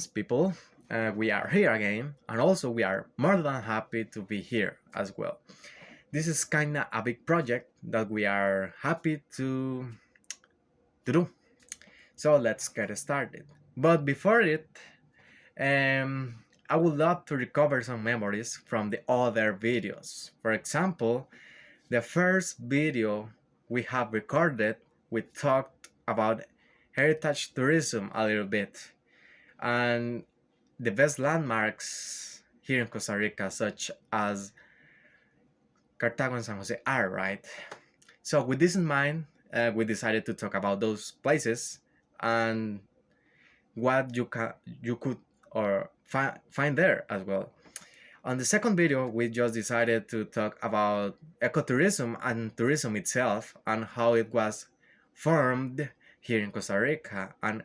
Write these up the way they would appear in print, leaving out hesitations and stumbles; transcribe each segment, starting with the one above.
Greetings, people. We are here again, and also we are more than happy to be here as well. This is kind of a big project that we are happy to do. So let's get started. But before it, I would love to recover some memories from the other videos. For example, the first video we have recorded, we talked about heritage tourism a little bit and the best landmarks here in Costa Rica, such as Cartago and San Jose, are, right? So, with this in mind, we decided to talk about those places and what you could or find there as well. On the second video, we just decided to talk about ecotourism and tourism itself and how it was formed here in Costa Rica and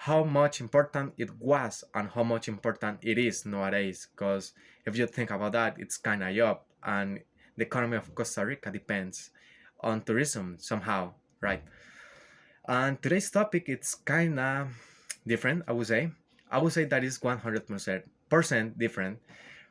how much important it was and how much important it is nowadays. Because if you think about that, it's kind of up, and the economy of Costa Rica depends on tourism somehow, right? And today's topic it's kind of different. I would say that is 100% different.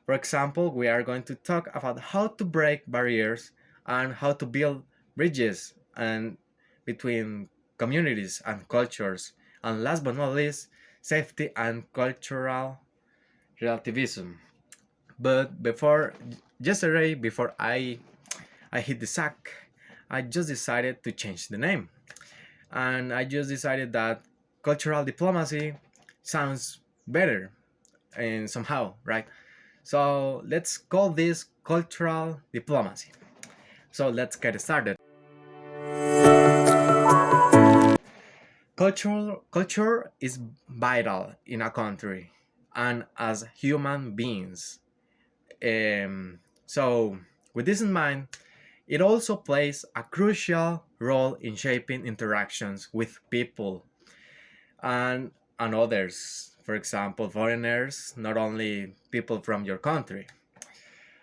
For example, we are going to talk about how to break barriers and how to build bridges and between communities and cultures. And last but not least, safety and cultural relativism. But yesterday, before I hit the sack, I just decided to change the name. And I just decided that cultural diplomacy sounds better and somehow, right? So let's call this cultural diplomacy. So let's get started. Culture is vital in a country and as human beings. So with this in mind, it also plays a crucial role in shaping interactions with people and others. For example, foreigners, not only people from your country.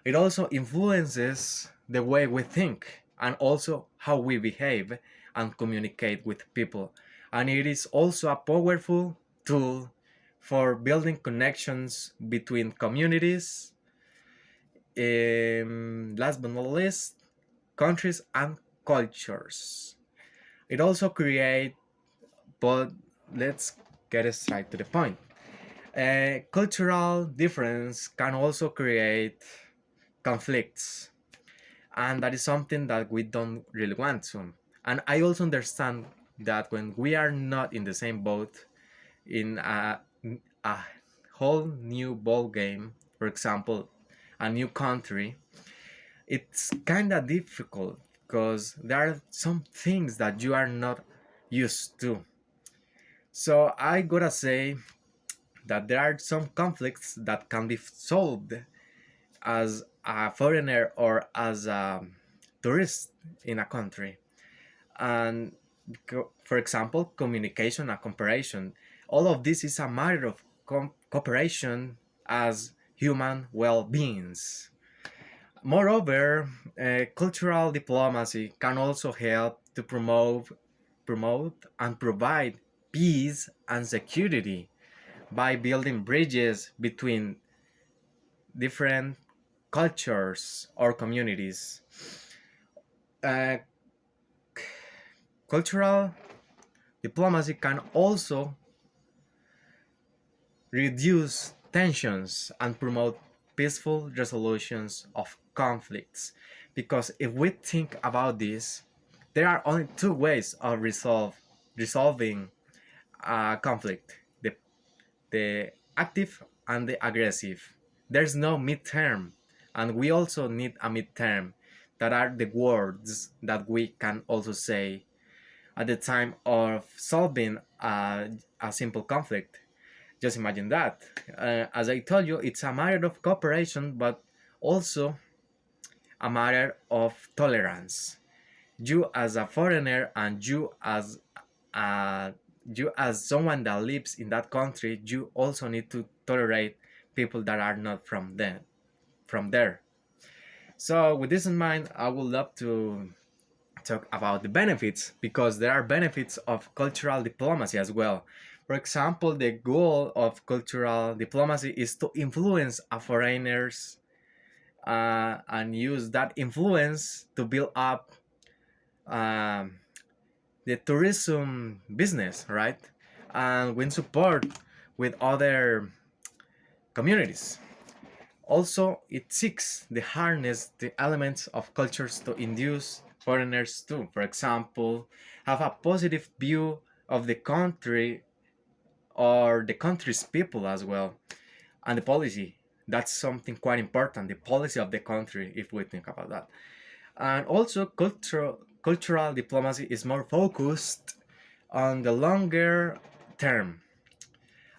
It also influences the way we think and also how we behave and communicate with people. And it is also a powerful tool for building connections between communities, last but not least, countries and cultures. It also creates, but let's get straight to the point. Cultural difference can also create conflicts, and that is something that we don't really want to. And I also understand that when we are not in the same boat in a whole new ball game, for example, a new country, it's kind of difficult because there are some things that you are not used to. So I gotta say that there are some conflicts that can be solved as a foreigner or as a tourist in a country. And for example, communication and cooperation. All of this is a matter of cooperation as human well-beings. Moreover, cultural diplomacy can also help to promote and provide peace and security by building bridges between different cultures or communities. Uh, Cultural diplomacy can also reduce tensions and promote peaceful resolutions of conflicts. Because if we think about this, there are only two ways of resolving a conflict: the active and the aggressive. There's no midterm, and we also need a midterm. That are the words that we can also say at the time of solving a simple conflict. Just imagine that. As I told you, it's a matter of cooperation, but also a matter of tolerance. You as a foreigner and uh, you as someone that lives in that country, you also need to tolerate people that are not from there. So with this in mind, I would love to talk about the benefits because there are benefits of cultural diplomacy as well. For example, the goal of cultural diplomacy is to influence a foreigners and use that influence to build up um, the tourism business, right? And win support with other communities. Also, it seeks to harness the elements of cultures to induce foreigners to, for example, have a positive view of the country or the country's people as well, and the policy. That's something quite important, the policy of the country, if we think about that. And also, cultural diplomacy is more focused on the longer term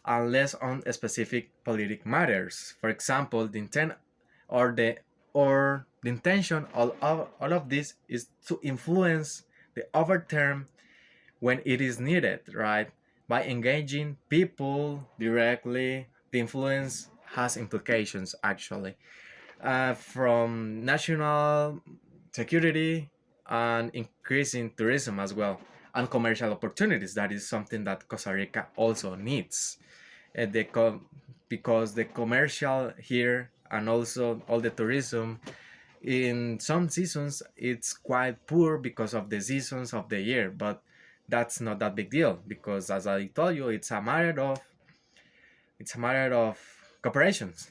and less on specific politic matters. For example, the intent or the intention all of this is to influence the over term when it is needed, right? By engaging people directly, the influence has implications actually, from national security and increasing tourism as well, and commercial opportunities. That is something that Costa Rica also needs. Uh, the co- because the commercial here and also all the tourism in some seasons it's quite poor because of the seasons of the year, but that's not that big deal because as I told you it's a matter of cooperations.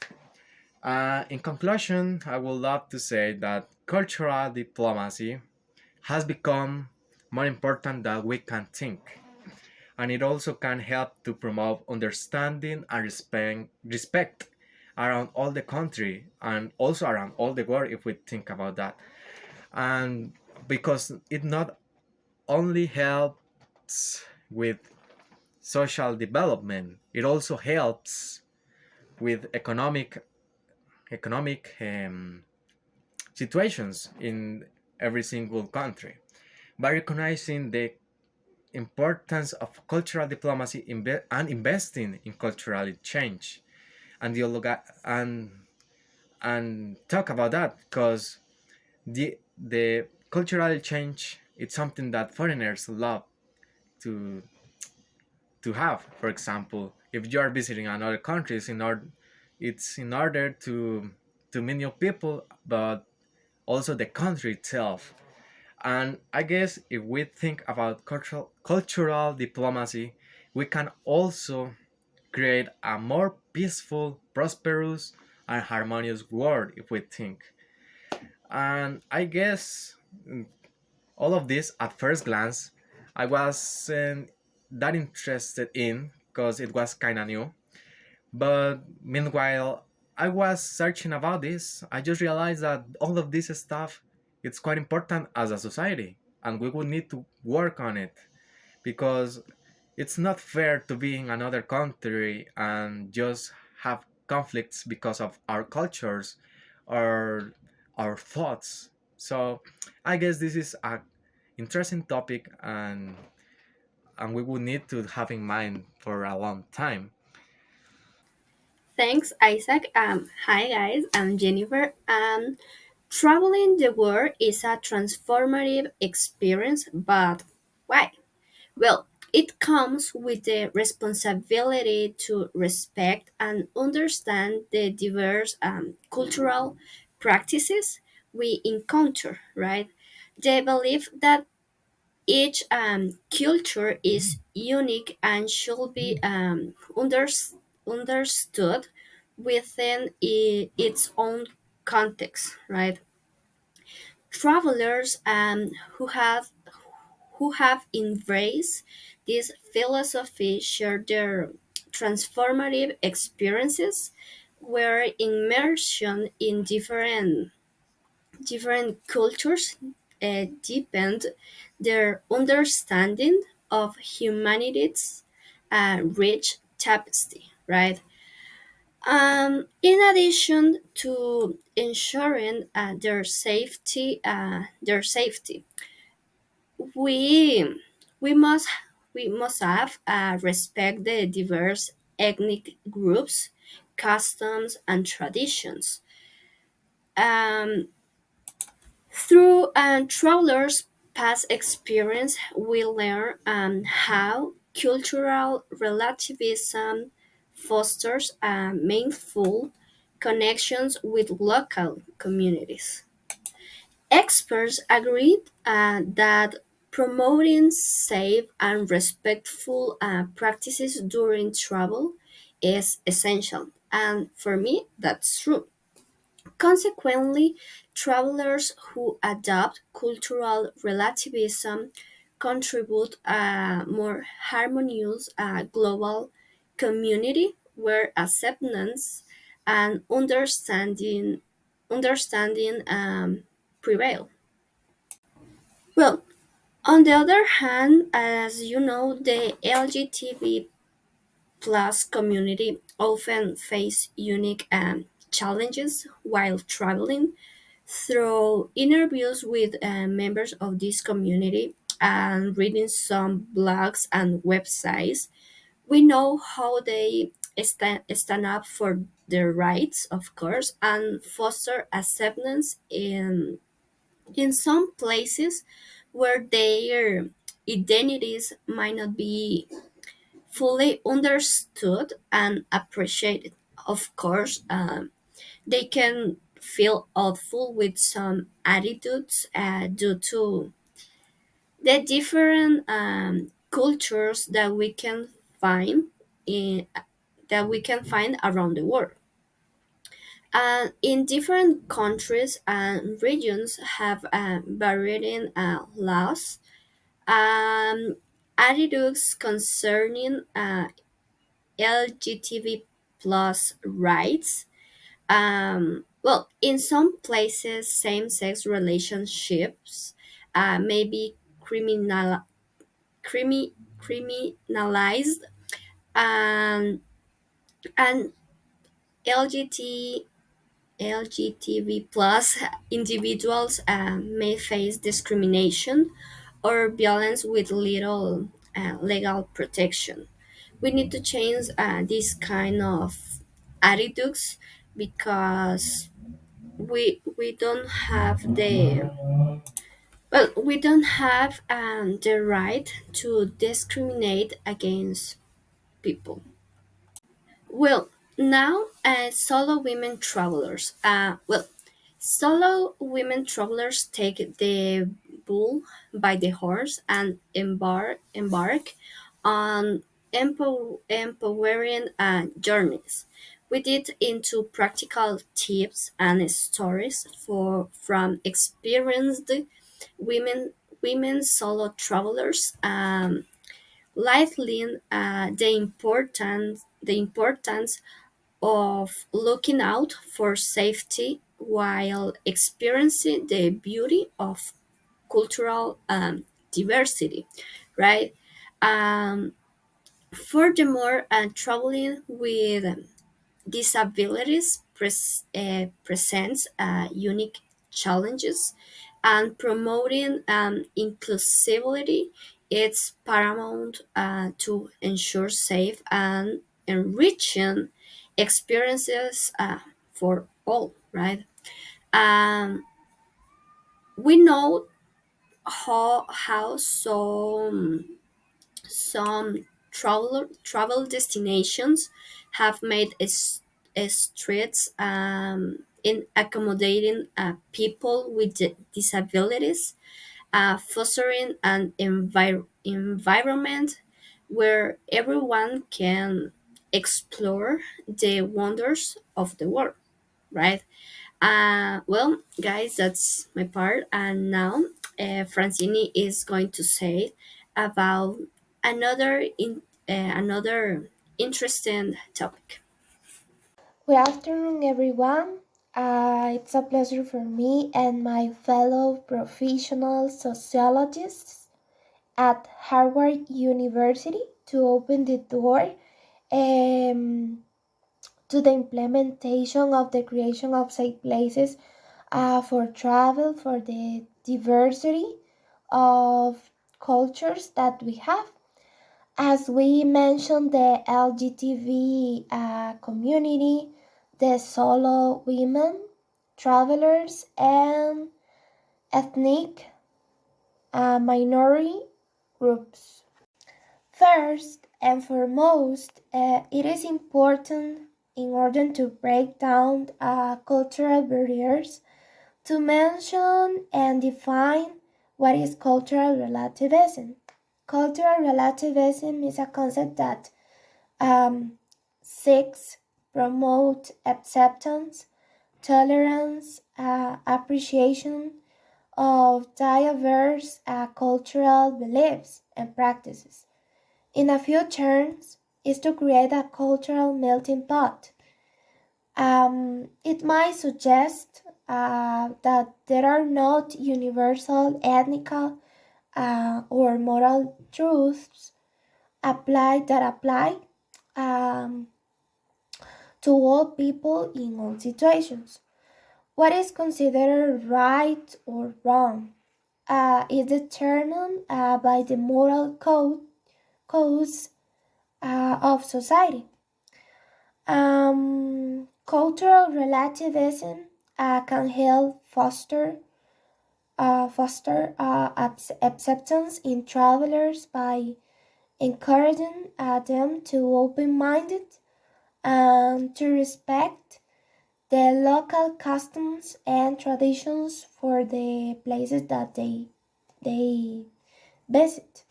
In conclusion, I would love to say that cultural diplomacy has become more important than we can think, and it also can help to promote understanding and respect around all the country and also around all the world if we think about that. And because it not only helps with social development, it also helps with economic situations in every single country. By recognizing the importance of cultural diplomacy and investing in cultural change and and talk about that because the cultural change it's something that foreigners love to have. For example, if you are visiting another countries it's in order to meet new people, but also the country itself. And I guess if we think about cultural diplomacy, we can also create a more peaceful, prosperous, and harmonious world if we think. And I guess all of this at first glance, I wasn't that interested in because it was kind of new. But meanwhile, I was searching about this. I just realized that all of this stuff it's quite important as a society, and we would need to work on it because it's not fair to be in another country and just have conflicts because of our cultures or our thoughts. So I guess this is a interesting topic and we would need to have in mind for a long time. Thanks, Isaac. Hi guys, I'm Jennifer. Traveling the world is a transformative experience, but why? Well, it comes with the responsibility to respect and understand the diverse cultural practices we encounter, right? The belief that each culture is unique and should be understood within its own context, right? Travelers who have embraced this philosophy share their transformative experiences where immersion in different cultures deepened their understanding of humanity's rich tapestry, right? In addition to ensuring their safety, we we must we must have respect the diverse ethnic groups, customs, and traditions. Um, Through travelers' past experience, we learn how cultural relativism fosters meaningful connections with local communities. Experts agreed that promoting safe and respectful practices during travel is essential, and for me, that's true. Consequently, travelers who adopt cultural relativism contribute a more harmonious global community where acceptance and understanding prevail. Well, on the other hand, as you know, the LGBT plus community often face unique challenges while traveling. Through interviews with members of this community and reading some blogs and websites, we know how they stand up for their rights, of course, and foster acceptance in some places where their identities might not be fully understood and appreciated. Of course, they can feel awful with some attitudes due to the different cultures that we can find in that we can find around the world. And in different countries and regions have varying laws, um, attitudes concerning LGBT plus rights. Well, in some places, same-sex relationships may be criminalized, um, and LGBT LGTB plus individuals may face discrimination or violence with little legal protection. We need to change this kind of attitudes because we don't have we don't have the right to discriminate against people. Well, now solo women travelers. Solo women travelers take the bull by the horse and embark on empowering journeys. We did into practical tips and stories for from experienced women women solo travelers. Lightly the importance of looking out for safety while experiencing the beauty of cultural diversity, right? Um, Furthermore, traveling with disabilities presents unique challenges, and promoting inclusivity is paramount to ensure safe and enriching experiences for all, right? Um, we know how some travel destinations have made streets in accommodating people with disabilities, fostering an environment where everyone can explore the wonders of the world, right? Well, guys, that's my part. And now Francini is going to say about another interesting topic. Good afternoon, everyone. It's a pleasure for me and my fellow professional sociologists at Harvard University to open the door um, to the implementation of the creation of safe places for travel, for the diversity of cultures that we have. As we mentioned, the LGTB community, the solo women, travelers, and ethnic minority groups. First and foremost, it is important in order to break down cultural barriers to mention and define what is cultural relativism. Cultural relativism is a concept that um, seeks promote acceptance, tolerance, appreciation of diverse cultural beliefs and practices. In a few terms, is to create a cultural melting pot. It might suggest that there are not universal ethical or moral truths apply um, to all people in all situations. What is considered right or wrong is determined by the moral codes of society. Cultural relativism can help foster acceptance in travelers by encouraging them to open-minded and to respect the local customs and traditions for the places that they visit.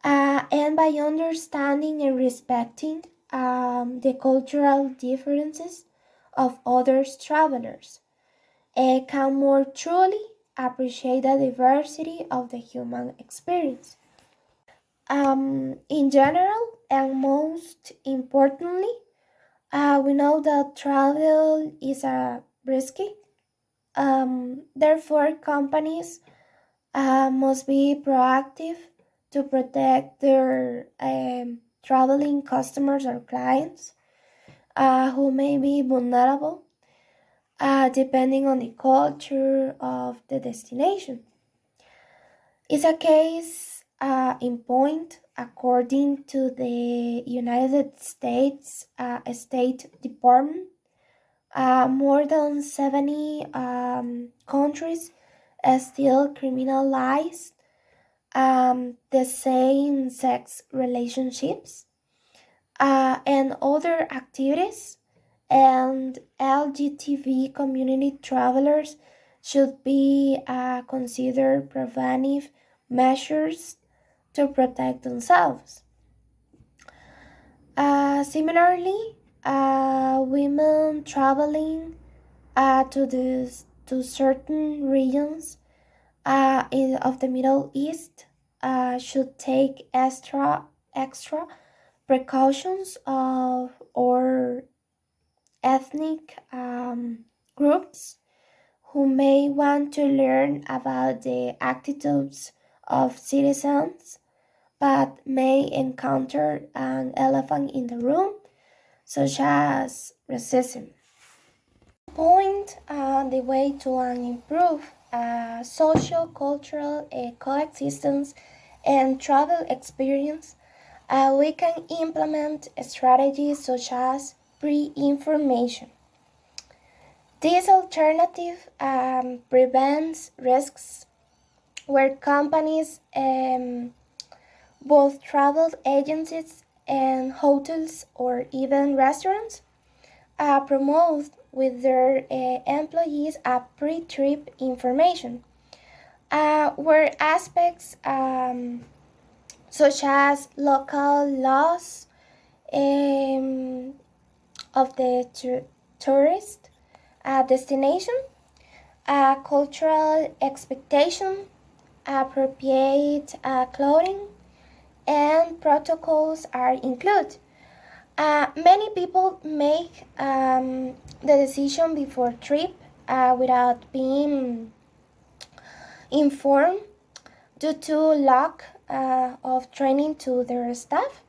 And by understanding and respecting the cultural differences of other travelers, can more truly appreciate the diversity of the human experience. In general, and most importantly, we know that travel is risky. Therefore, companies must be proactive to protect their traveling customers or clients who may be vulnerable depending on the culture of the destination. It's a case in point according to the United States State Department. More than 70 countries still criminalize the same sex relationships and other activities, and LGTB community travelers should be considered preventive measures to protect themselves. Similarly, women traveling to certain regions of the Middle East should take extra precautions of or ethnic groups who may want to learn about the attitudes of citizens but may encounter an elephant in the room, such as racism. Point the way to improve social cultural coexistence and travel experience, we can implement strategies such as pre-information. This alternative prevents risks where companies, both travel agencies and hotels or even restaurants, promote with their employees a pre-trip information, where aspects such as local laws um, of the tourist destination, cultural expectation, appropriate clothing, and protocols are included. Many people make the decision before trip without being informed due to lack of training to their staff.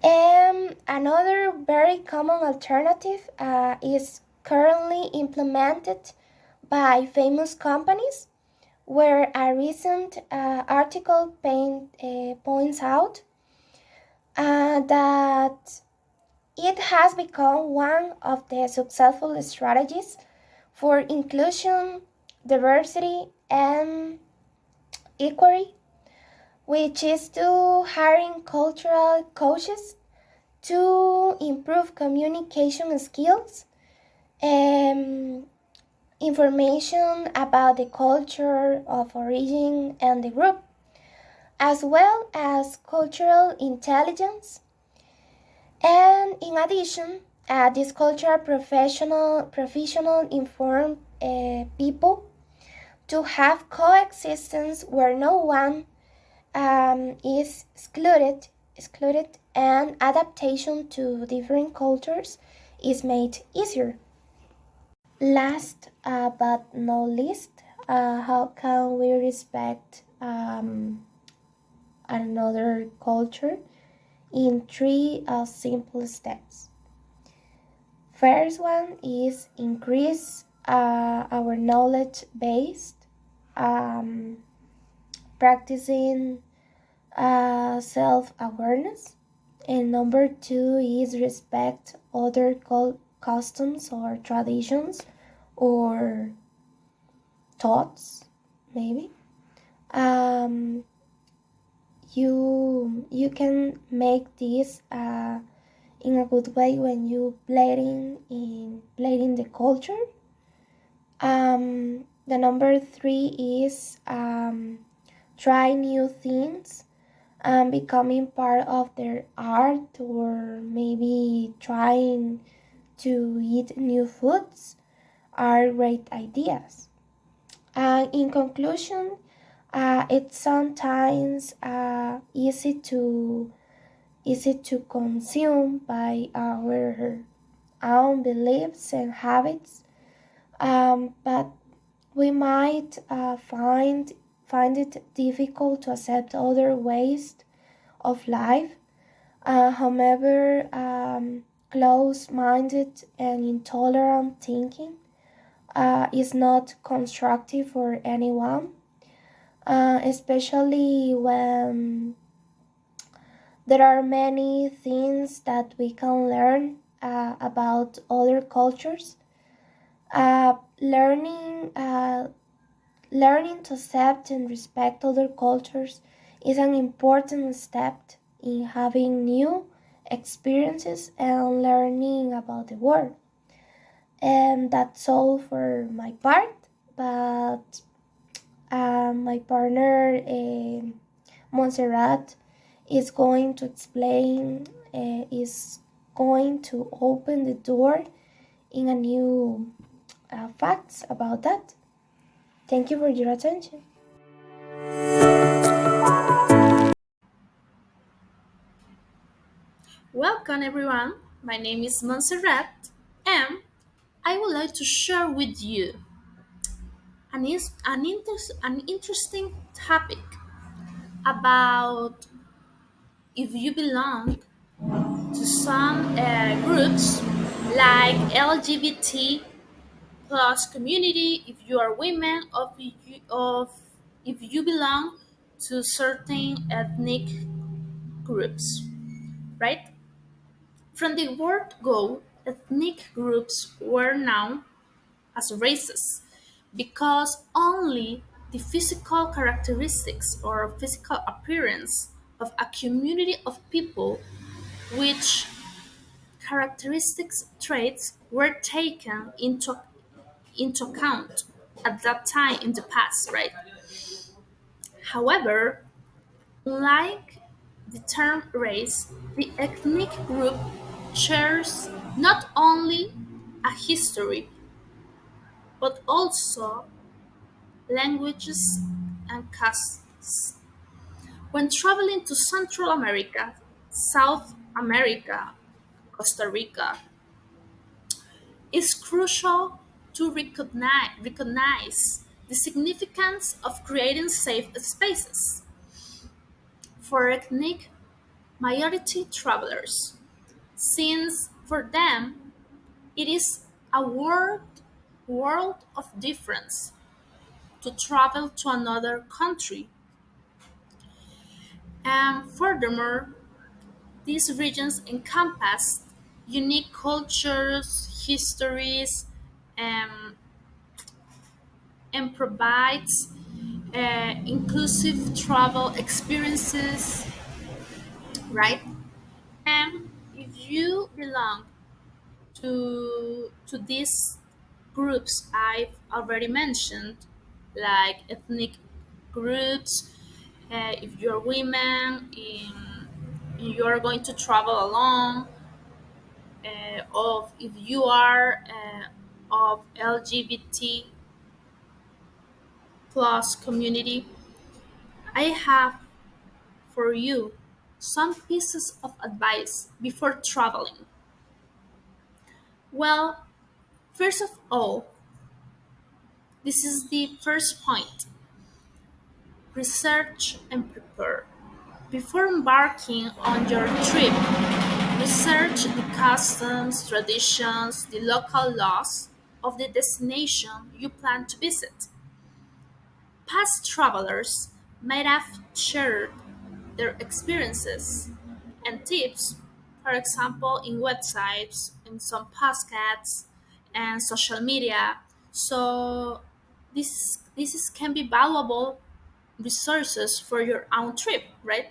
And another very common alternative is currently implemented by famous companies, where a recent article points out that it has become one of the successful strategies for inclusion, diversity, and equity, which is to hiring cultural coaches to improve communication skills, um, information about the culture of origin and the group, as well as cultural intelligence. And in addition, this cultural professional inform people to have coexistence where no one is excluded, and adaptation to different cultures is made easier. Last but not least, how can we respect another culture in three simple steps? First one is increase our knowledge based, um, practicing self awareness. And number two is respect other customs or traditions or thoughts, maybe. Um, you can make this in a good way when you blending the culture. The number three is try new things, becoming part of their art, or maybe trying to eat new foods are great ideas. In conclusion, it's sometimes easy to consume by our own beliefs and habits, but we might find it difficult to accept other ways of life. However, close-minded and intolerant thinking is not constructive for anyone, especially when there are many things that we can learn about other cultures. Uh, learning, uh, Learning to accept and respect other cultures is an important step in having new experiences and learning about the world. And that's all for my part. But my partner, Montserrat, is going to explain, is going to open the door in a new facts about that. Thank you for your attention. Welcome, everyone. My name is Montserrat, and I would like to share with you an interesting topic about if you belong to some groups like LGBT plus community, if you are women, if you belong to certain ethnic groups, right? From the word go, ethnic groups were known as races because only the physical characteristics or physical appearance of a community of people which characteristics traits were taken into account at that time in the past, right? However, unlike the term race, the ethnic group shares not only a history but also languages and customs. When traveling to Central America, South America, Costa Rica, it's crucial to recognize the significance of creating safe spaces for ethnic minority travelers, since for them it is a world of difference to travel to another country. And furthermore, these regions encompass unique cultures, histories, um, and provides inclusive travel experiences, right? And if you belong to these groups I've already mentioned, like ethnic groups, if you're women, you're going to travel alone, of if you are of LGBT plus community, I have for you some pieces of advice before traveling. Well, first of all, this is the first point: research and prepare. Before embarking on your trip, research the customs, traditions, the local laws of the destination you plan to visit. Past travelers might have shared their experiences and tips, for example, in websites, in some podcasts, and social media. So can be valuable resources for your own trip, right?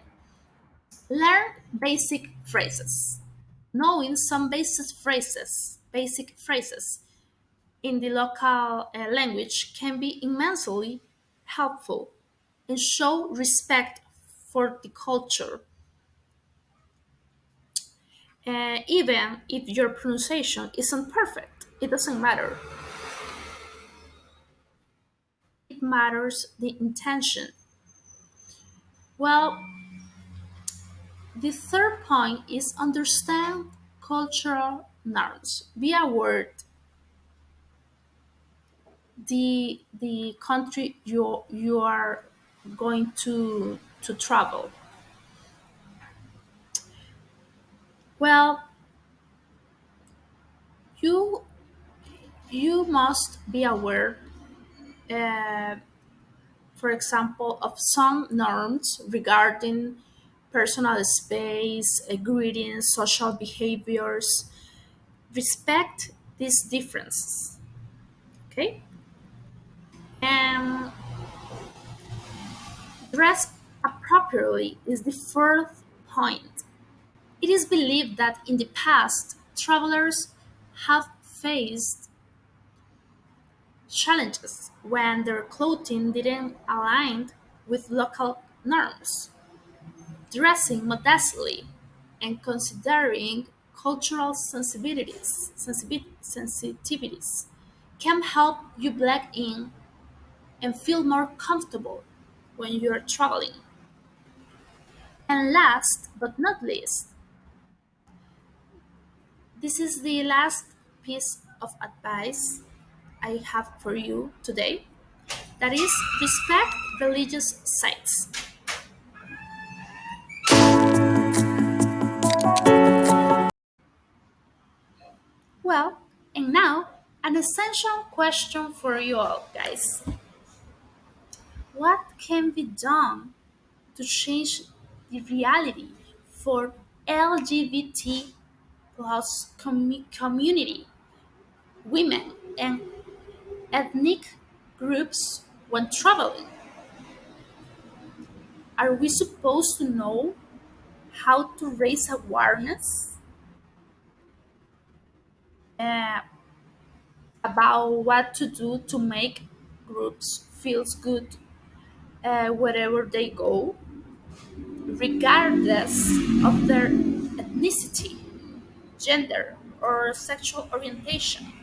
Learn basic phrases. Knowing some basic phrases in the local language can be immensely helpful and show respect for the culture. Even if your pronunciation isn't perfect, it doesn't matter. It matters the intention. Well, the third point is understand cultural norms. Be aware the country you are going to travel. Well, you you must be aware, uh, for example, of some norms regarding personal space, greetings, social behaviors. Respect these differences. Okay, and dress appropriately is the fourth point. It is believed that in the past, travelers have faced challenges when their clothing didn't align with local norms. Dressing modestly and considering cultural sensitivities can help you blend in and feel more comfortable when you're traveling. And last but not least, this is the last piece of advice I have for you today. That is, respect religious sites. Well, and now an essential question for you all, guys. What can be done to change the reality for LGBT plus community, women, and ethnic groups when traveling? Are we supposed to know how to raise awareness uh, about what to do to make groups feels good wherever they go, regardless of their ethnicity, gender, or sexual orientation?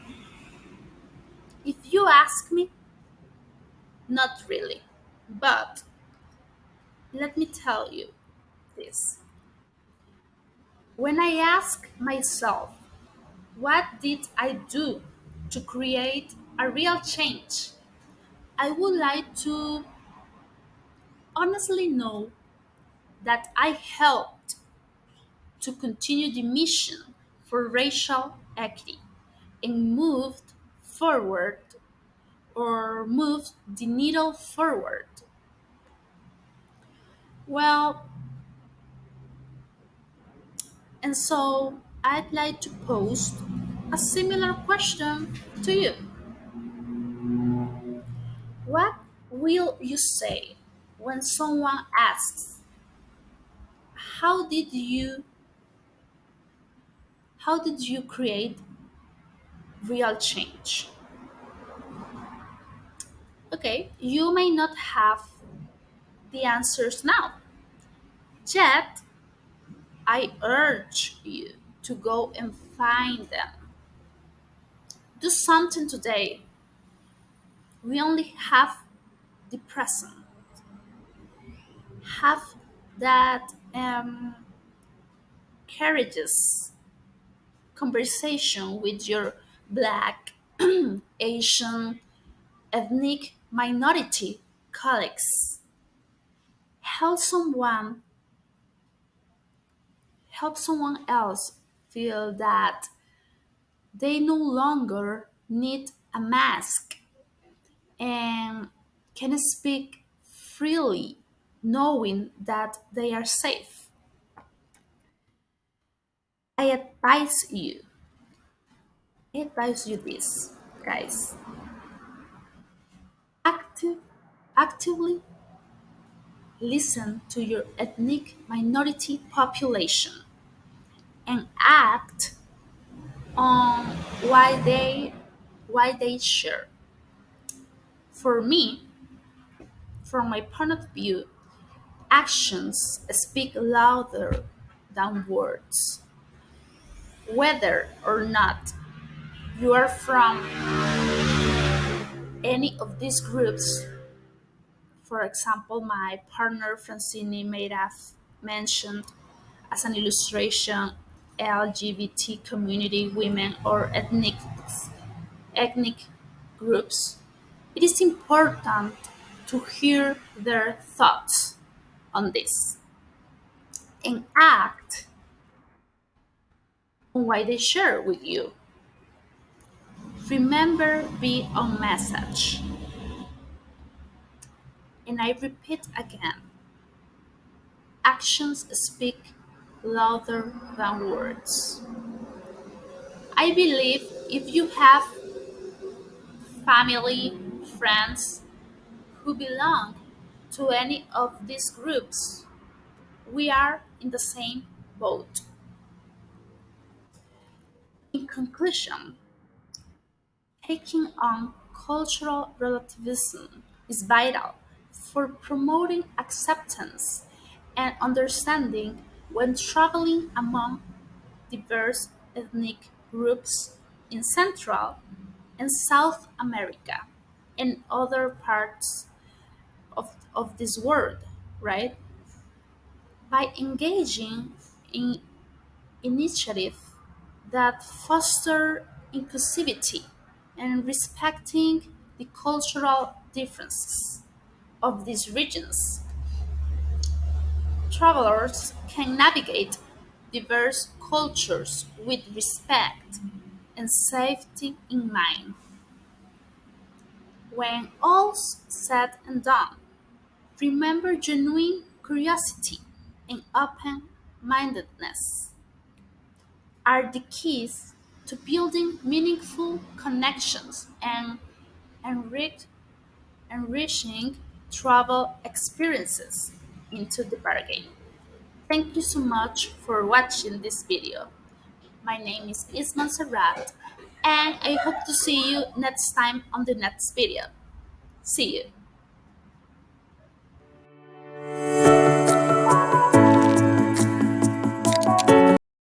If you ask me, not really. But let me tell you this. When I ask myself, what did I do to create a real change? I would like to honestly know that I helped to continue the mission for racial equity and forward moved the needle forward. Well, and so I'd like to pose a similar question to you. What will you say when someone asks, how did you how did you create real change? Okay, you may not have the answers now. Yet, I urge you to go and find them. Do something today. We only have the present. Have that courageous conversation with your black, Asian, ethnic minority colleagues. Help someone help someone else feel that they no longer need a mask and can speak freely knowing that they are safe. I advise you, I advise you this, guys. Active, actively listen to your ethnic minority population and act on why they share. For me, from my point of view, actions speak louder than words. Whether or not you are from any of these groups, for example, my partner Francine may have mentioned as an illustration LGBT community, women, or ethnic groups, it is important to hear their thoughts on this and act on why they share with you. Remember, be on message. And I repeat again, actions speak louder than words. I believe if you have family, friends who belong to any of these groups, we are in the same boat. In conclusion, taking on cultural relativism is vital for promoting acceptance and understanding when traveling among diverse ethnic groups in Central and South America and other parts of this world, right? By engaging in initiatives that foster inclusivity and respecting the cultural differences of these regions, travelers can navigate diverse cultures with respect and safety in mind. When all's said and done, remember genuine curiosity and open mindedness are the keys to building meaningful connections and enrich, enriching travel experiences into the bargain. Thank you so much for watching this video. My name is Isman Sarat, and I hope to see you next time on the next video. See you.